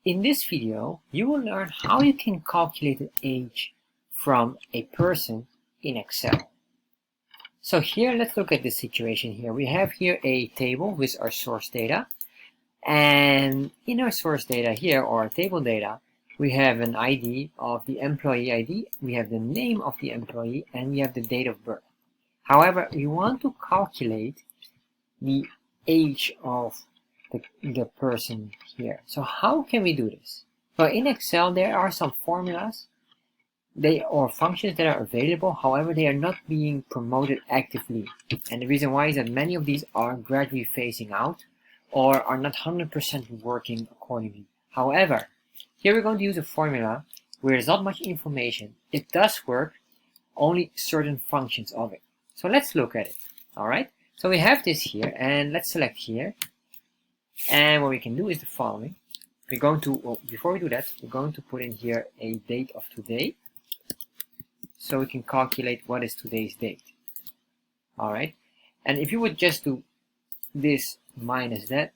In this video, you will learn how you can calculate the age from a person in Excel. So here, let's look at this situation here. We have here a table with our source data. And in our source data here, or our table data, we have an ID of the employee ID, we have the name of the employee, and we have the date of birth. However, we want to calculate the age of the person here. So how can we do this? Well, in Excel, there are some formulas or functions that are available. However, they are not being promoted actively. And the reason why is that many of these are gradually phasing out or are not 100% working accordingly. However, here we're going to use a formula where there's not much information. It does work, only certain functions of it. So let's look at it. All right. So we have this here, and let's select here. And what we can do is the following. We're going to, well, before we do that, we're going to put in here a date of today, so we can calculate what is today's date. All right. And if you would just do this minus that,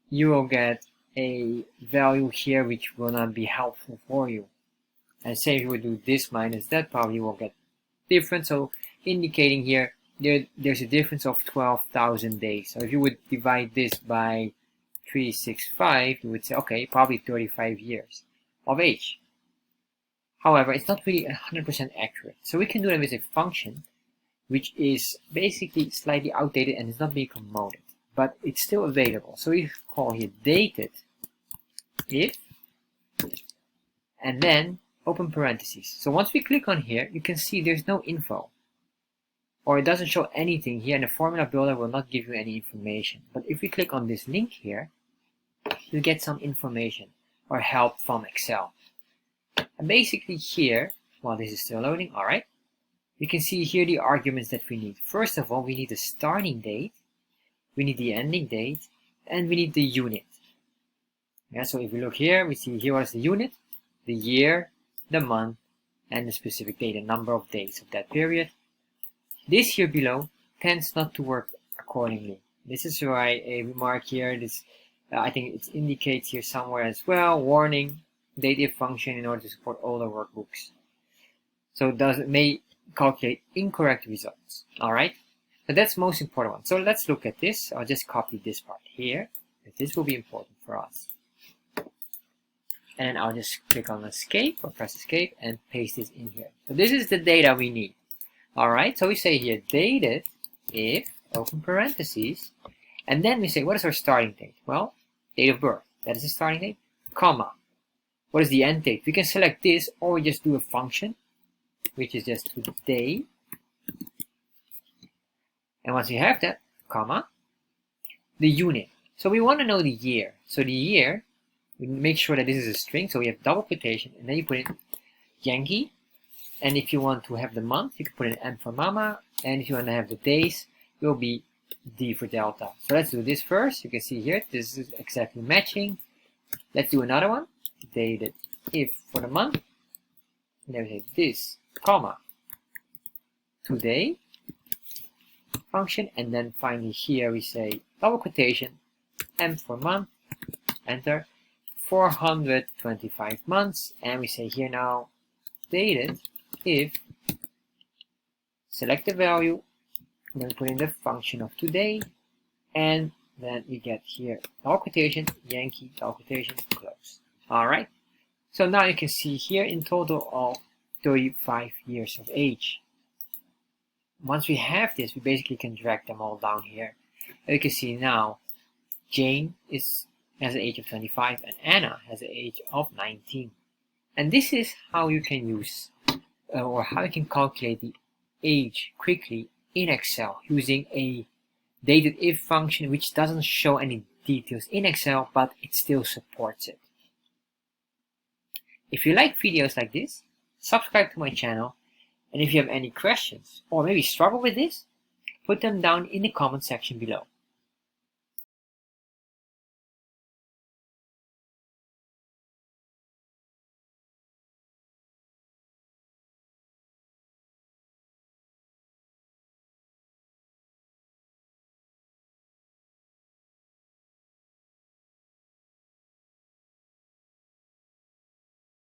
you will get a value here which will not be helpful for you. And say if you would do this minus that, probably will get different. So indicating here, there's a difference of 12,000 days. So if you would divide this by 365, you would say, okay, probably 35 years of age. However, it's not really 100% accurate. So we can do that with a function which is basically slightly outdated and is not being promoted, but it's still available. So we call here dated if, and then open parentheses. So once we click on here, you can see there's no info, or it doesn't show anything here, and the formula builder will not give you any information. But if we click on this link here, you get some information or help from Excel. And basically here, while this is still loading, all right, you can see here the arguments that we need. First of all, we need the starting date, we need the ending date, and we need the unit. Yeah, so if we look here, we see here what is the unit, the year, the month, and the specific date, the number of days of that period. This here below tends not to work accordingly. This is why a remark here, this I think it indicates here somewhere as well, warning, date if function in order to support older workbooks. So it may calculate incorrect results. All right, so that's the most important one. So let's look at this. I'll just copy this part here, because this will be important for us. And I'll just click on escape or press escape and paste this in here. So this is the data we need. All right, so we say here dated if, open parentheses, and then we say what is our starting date? Well, date of birth, that is the starting date, comma. What is the end date? We can select this, or we just do a function, which is just today. And once we have that, comma, the unit. So we want to know the year. So the year, we make sure that this is a string, so we have double quotation, and then you put in Yankee. And if you want to have the month, you can put in M for mama, and if you want to have the days, it will be D for delta. So let's do this first. You can see here, this is exactly matching. Let's do another one. Dated if for the month. And then we say this, comma, today function, and then finally here we say double quotation, M for month, enter, 425 months, and we say here now, dated if, select the value, then put in the function of today, and then we get here double quotation, Yankee, double quotation, close. All right, so now you can see here in total of 35 years of age. Once we have this, we basically can drag them all down here. You can see now Jane has an age of 25 and Anna has an age of 19. And this is how you can use or how you can calculate the age quickly in Excel using a dated if function which doesn't show any details in Excel, but it still supports it. If you like videos like this, subscribe to my channel, and if you have any questions or maybe struggle with this, put them down in the comment section below.